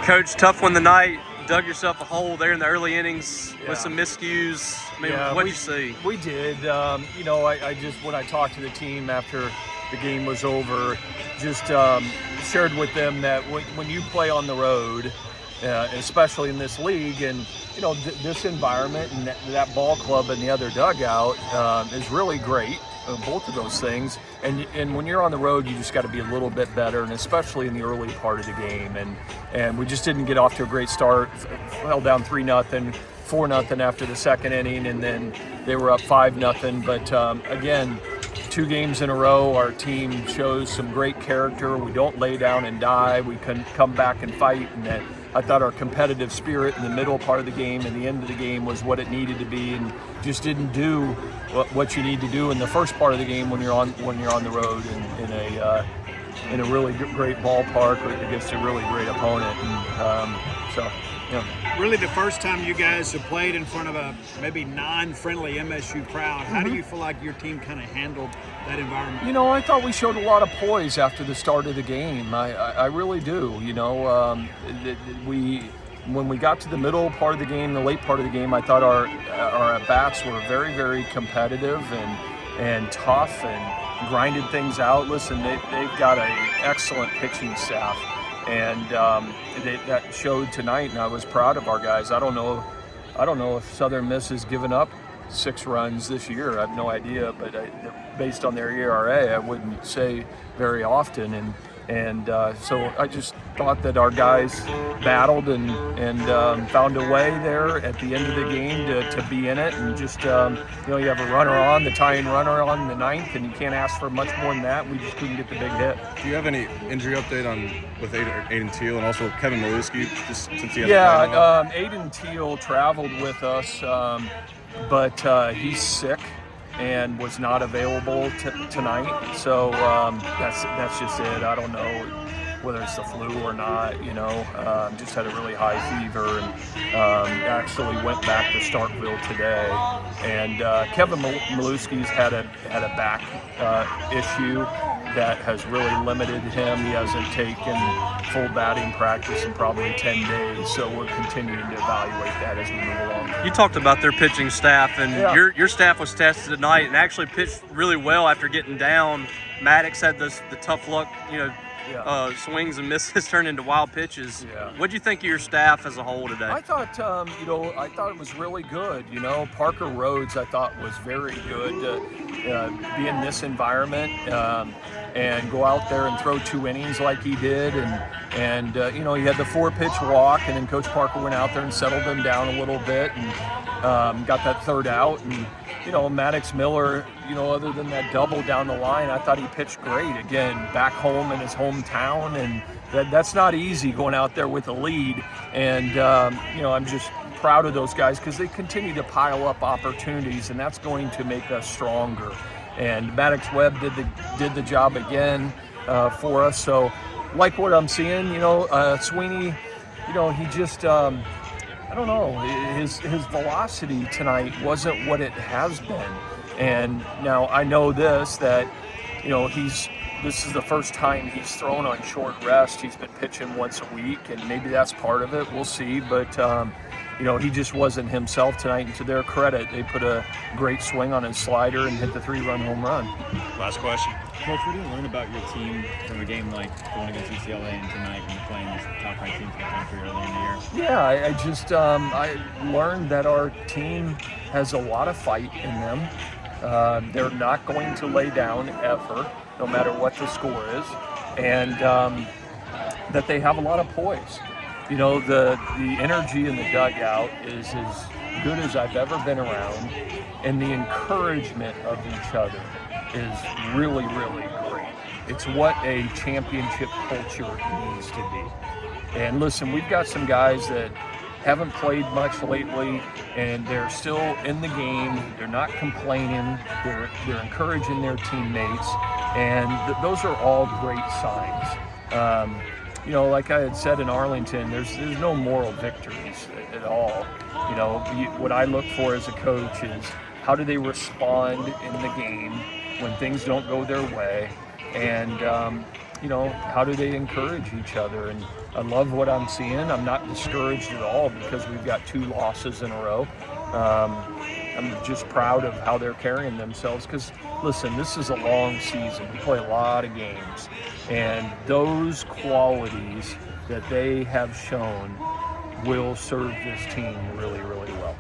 Coach, tough one tonight. Dug yourself a hole there in the early innings with some miscues. I mean, what did you see? We did. I just, when I talked to the team after the game was over, just shared with them that when you play on the road, especially in this league, and this environment and that ball club and the other dugout is really great. Both of those things, and when you're on the road, you just got to be a little bit better, and especially in the early part of the game. And we just didn't get off to a great start. Fell down 3-0, 4-0 after the second inning, and then they were up 5-0. But again, 2 games in a row, our team shows some great character. We don't lay down and die. We can come back and fight, and I thought our competitive spirit in the middle part of the game and the end of the game was what it needed to be, and just didn't do what you need to do in the first part of the game when you're on the road in a really great ballpark against a really great opponent. Really, the first time you guys have played in front of a maybe non-friendly MSU crowd, how do you feel like your team kind of handled that environment? I thought we showed a lot of poise after the start of the game. I really do. When we got to the middle part of the game, the late part of the game, I thought our at-bats were very, very competitive and tough and grinded things out. Listen, they've got an excellent pitching staff. And that showed tonight, and I was proud of our guys. I don't know if Southern Miss has given up 6 runs this year. I have no idea, but based on their ERA, I wouldn't say very often. And so I just thought that our guys battled and found a way there at the end of the game to be in it. And just, you have a runner on, the tying runner on the 9th, and you can't ask for much more than that. We just couldn't get the big hit. Do you have any injury update with Aiden Teal and also Kevin Maluski, just since he has Aiden Teal traveled with us, but he's sick and was not available tonight. So that's just it. I don't know whether it's the flu or not. Just had a really high fever and actually went back to Starkville today. And Kevin Maluski's had a back issue that has really limited him. He hasn't taken full batting practice in probably 10 days, so we're continuing to evaluate that as we move along. You talked about their pitching staff, and your staff was tested tonight and actually pitched really well after getting down. Maddox had the tough luck, swings and misses turned into wild pitches. What do you think of your staff as a whole today? I thought, I thought it was really good. Parker Rhodes, I thought was very good to be in this environment and go out there and throw 2 innings like he did. And he had the 4-pitch walk, and then Coach Parker went out there and settled him down a little bit and got that 3rd out. And Maddox Miller, other than that double down the line, I thought he pitched great. Again, back home in his hometown, and that's not easy going out there with a lead. And, I'm just proud of those guys because they continue to pile up opportunities, and that's going to make us stronger. And Maddox Webb did the job again for us. So, like what I'm seeing, Sweeney, he just, I don't know, his velocity tonight wasn't what it has been. And now I know that this is the first time he's thrown on short rest. He's been pitching once a week, and maybe that's part of it. We'll see. But, he just wasn't himself tonight. And to their credit, they put a great swing on his slider and hit the 3-run home run. Last question. Coach, what do you learn about your team from a game like going against UCLA and tonight and playing this top-ranked team for the country early in the year? Yeah, I learned that our team has a lot of fight in them. They're not going to lay down ever, no matter what the score is, and that they have a lot of poise. The energy in the dugout is as good as I've ever been around, and the encouragement of each other is really, really great. It's what a championship culture needs to be. And listen, we've got some guys that haven't played much lately, and they're still in the game. They're not complaining. They're encouraging their teammates, and those are all great signs. Like I had said in Arlington, there's no moral victories at all. What I look for as a coach is how do they respond in the game when things don't go their way, and how do they encourage each other. And I love what I'm seeing. I'm not discouraged at all because we've got 2 losses in a row. I'm just proud of how they're carrying themselves because, listen, this is a long season. We play a lot of games, and those qualities that they have shown will serve this team really, really well.